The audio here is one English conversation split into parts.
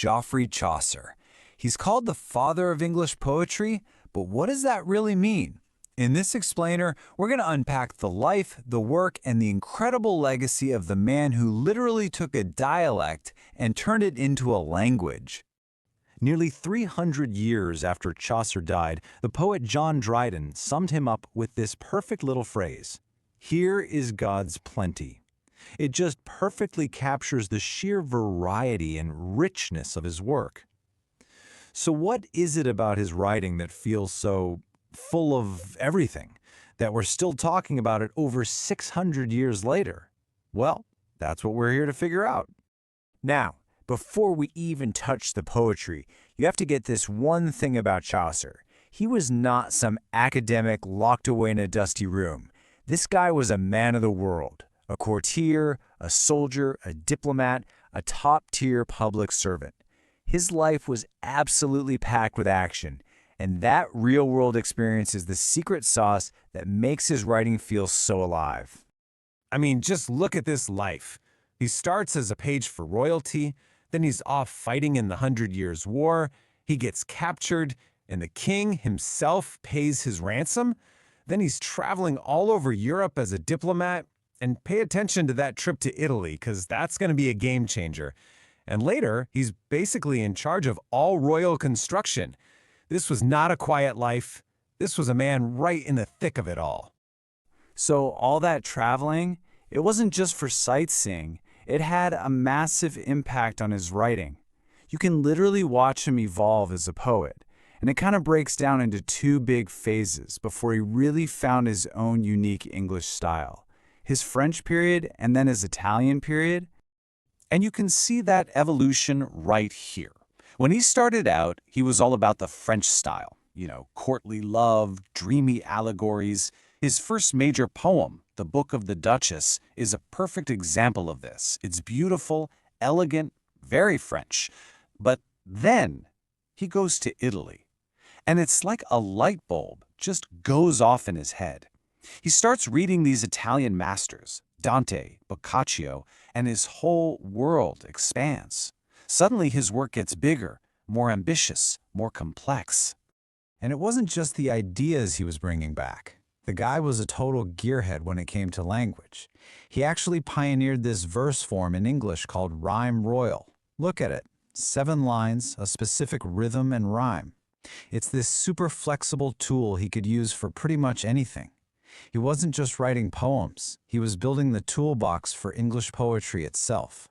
Geoffrey Chaucer. He's called the father of English poetry, but what does that really mean? In this explainer, we're going to unpack the life, the work, and the incredible legacy of the man who literally took a dialect and turned it into a language. Nearly 300 years after Chaucer died, the poet John Dryden summed him up with this perfect little phrase, "Here is God's plenty." It just perfectly captures the sheer variety and richness of his work. So what is it about his writing that feels so full of everything, that we're still talking about it over 600 years later? Well, that's what we're here to figure out. Now, before we even touch the poetry, you have to get this one thing about Chaucer. He was not some academic locked away in a dusty room. This guy was a man of the world, a courtier, a soldier, a diplomat, a top-tier public servant. His life was absolutely packed with action, and that real-world experience is the secret sauce that makes his writing feel so alive. I mean, just look at this life. He starts as a page for royalty, then he's off fighting in the 100 Years' War, he gets captured, and the king himself pays his ransom. Then he's traveling all over Europe as a diplomat, and pay attention to that trip to Italy, because that's going to be a game changer. And later, he's basically in charge of all royal construction. This was not a quiet life. This was a man right in the thick of it all. So all that traveling, it wasn't just for sightseeing. It had a massive impact on his writing. You can literally watch him evolve as a poet, and it kind of breaks down into two big phases before he really found his own unique English style. His French period and then his Italian period. And you can see that evolution right here. When he started out, he was all about the French style. Courtly love, dreamy allegories. His first major poem, The Book of the Duchess, is a perfect example of this. It's beautiful, elegant, very French. But then he goes to Italy, and it's like a light bulb just goes off in his head. He starts reading these Italian masters, Dante, Boccaccio, and his whole world expands. Suddenly his work gets bigger, more ambitious, more complex. And it wasn't just the ideas he was bringing back. The guy was a total gearhead when it came to language. He actually pioneered this verse form in English called rhyme royal. Look at it. 7 lines, a specific rhythm and rhyme. It's this super flexible tool he could use for pretty much anything. He wasn't just writing poems. He was building the toolbox for English poetry itself.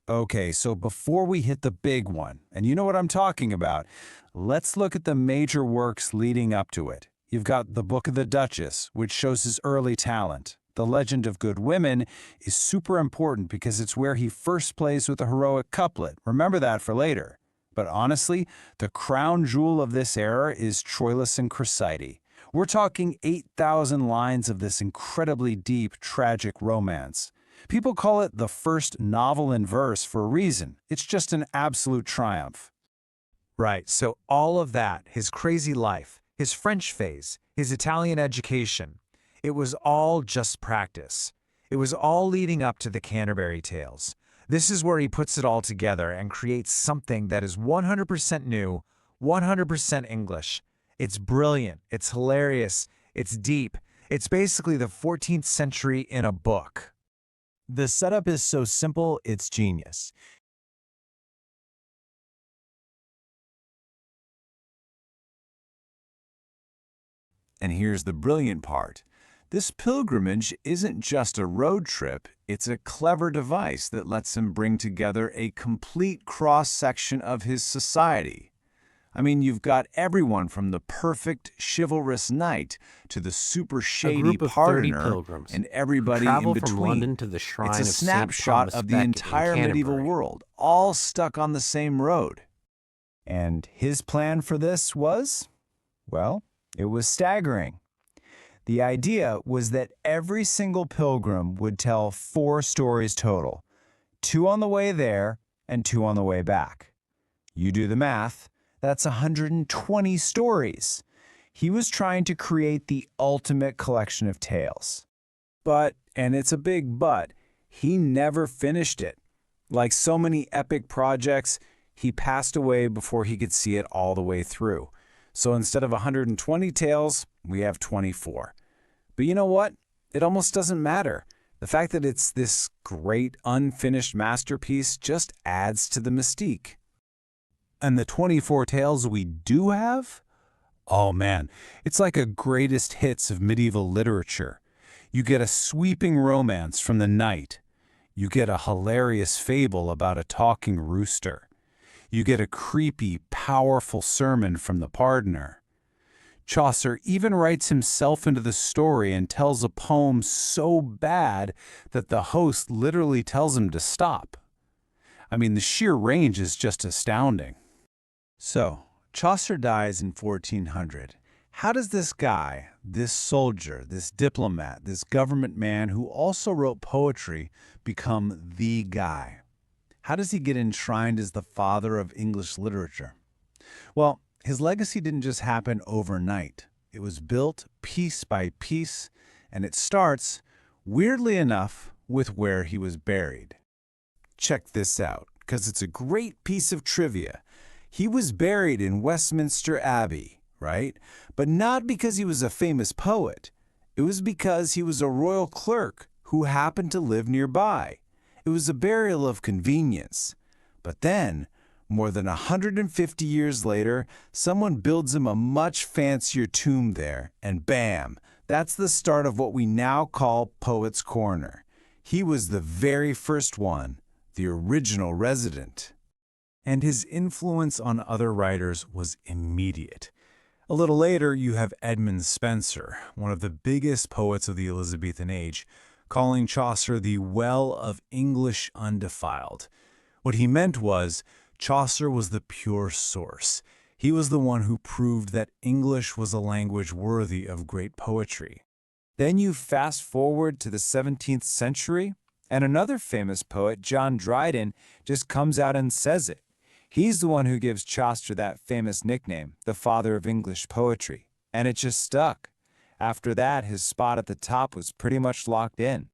Okay, so before we hit the big one, and you know what I'm talking about, let's look at the major works leading up to it. You've got The Book of the Duchess, which shows his early talent. The Legend of Good Women is super important because it's where he first plays with the heroic couplet. Remember that for later. But honestly, the crown jewel of this era is Troilus and Cressida. We're talking 8,000 lines of this incredibly deep, tragic romance. People call it the first novel in verse for a reason. It's just an absolute triumph. Right, so all of that, his crazy life, his French phase, his Italian education, it was all just practice. It was all leading up to the Canterbury Tales. This is where he puts it all together and creates something that is 100% new, 100% English. It's brilliant, it's hilarious, it's deep. It's basically the 14th century in a book. The setup is so simple, it's genius. And here's the brilliant part. This pilgrimage isn't just a road trip, it's a clever device that lets him bring together a complete cross-section of his society. I mean, you've got everyone from the perfect chivalrous knight to the super shady pardoner and everybody in between. From London to the shrine it's a of snapshot St. of the Thomas Becket entire in medieval Canterbury. world, all stuck on the same road. And his plan for this was, well, it was staggering. The idea was that every single pilgrim would tell 4 stories total, 2 on the way there and 2 on the way back. You do the math. That's 120 stories. He was trying to create the ultimate collection of tales. But, and it's a big but, he never finished it. Like so many epic projects, He passed away before he could see it all the way through. So instead of 120 tales, we have 24. But you know what? It almost doesn't matter. The fact that it's this great unfinished masterpiece just adds to the mystique. And the 24 tales we do have? Oh man, it's like a greatest hits of medieval literature. You get a sweeping romance from the knight. You get a hilarious fable about a talking rooster. You get a creepy, powerful sermon from the pardoner. Chaucer even writes himself into the story and tells a poem so bad that the host literally tells him to stop. I mean, the sheer range is just astounding. So, Chaucer dies in 1400. How does this guy, this soldier, this diplomat, this government man who also wrote poetry become the guy? How does he get enshrined as the father of English literature? Well, his legacy didn't just happen overnight. It was built piece by piece, and it starts, weirdly enough, with where he was buried. Check this out, because it's a great piece of trivia. He was buried in Westminster Abbey, right? But not because he was a famous poet. It was because he was a royal clerk who happened to live nearby. It was a burial of convenience. But then, more than 150 years later, someone builds him a much fancier tomb there, and bam, that's the start of what we now call Poets' Corner. He was the very first one, the original resident. And his influence on other writers was immediate. A little later, you have Edmund Spenser, one of the biggest poets of the Elizabethan age, calling Chaucer the well of English undefiled. What he meant was, Chaucer was the pure source. He was the one who proved that English was a language worthy of great poetry. Then you fast forward to the 17th century, and another famous poet, John Dryden, just comes out and says it. He's the one who gives Chaucer that famous nickname, the father of English poetry, and it just stuck. After that, his spot at the top was pretty much locked in.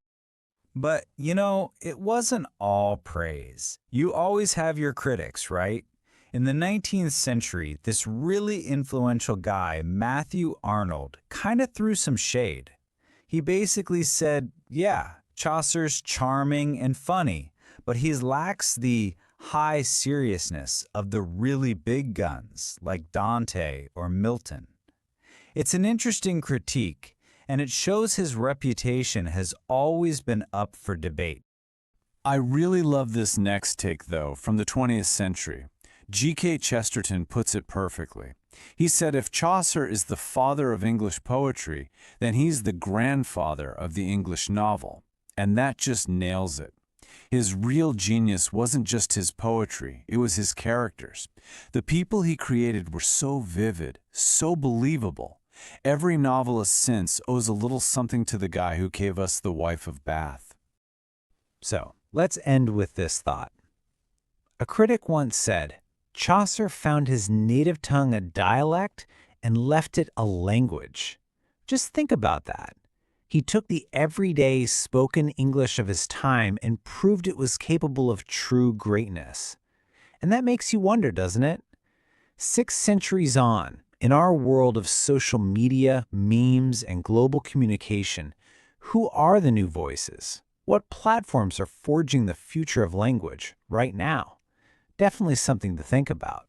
But, you know, it wasn't all praise. You always have your critics, right? In the 19th century, this really influential guy, Matthew Arnold, kind of threw some shade. He basically said, yeah, Chaucer's charming and funny, but he lacks the high seriousness of the really big guns like Dante or Milton. It's an interesting critique, and it shows his reputation has always been up for debate. I really love this next take, though, from the 20th century. G.K. Chesterton puts it perfectly. He said if Chaucer is the father of English poetry, then he's the grandfather of the English novel. And that just nails it. His real genius wasn't just his poetry, it was his characters. The people he created were so vivid, so believable. Every novelist since owes a little something to the guy who gave us The Wife of Bath. So, let's end with this thought. A critic once said, Chaucer found his native tongue a dialect and left it a language. Just think about that. He took the everyday spoken English of his time and proved it was capable of true greatness. And that makes you wonder, doesn't it? 6 centuries on, in our world of social media, memes, and global communication, who are the new voices? What platforms are forging the future of language right now? Definitely something to think about.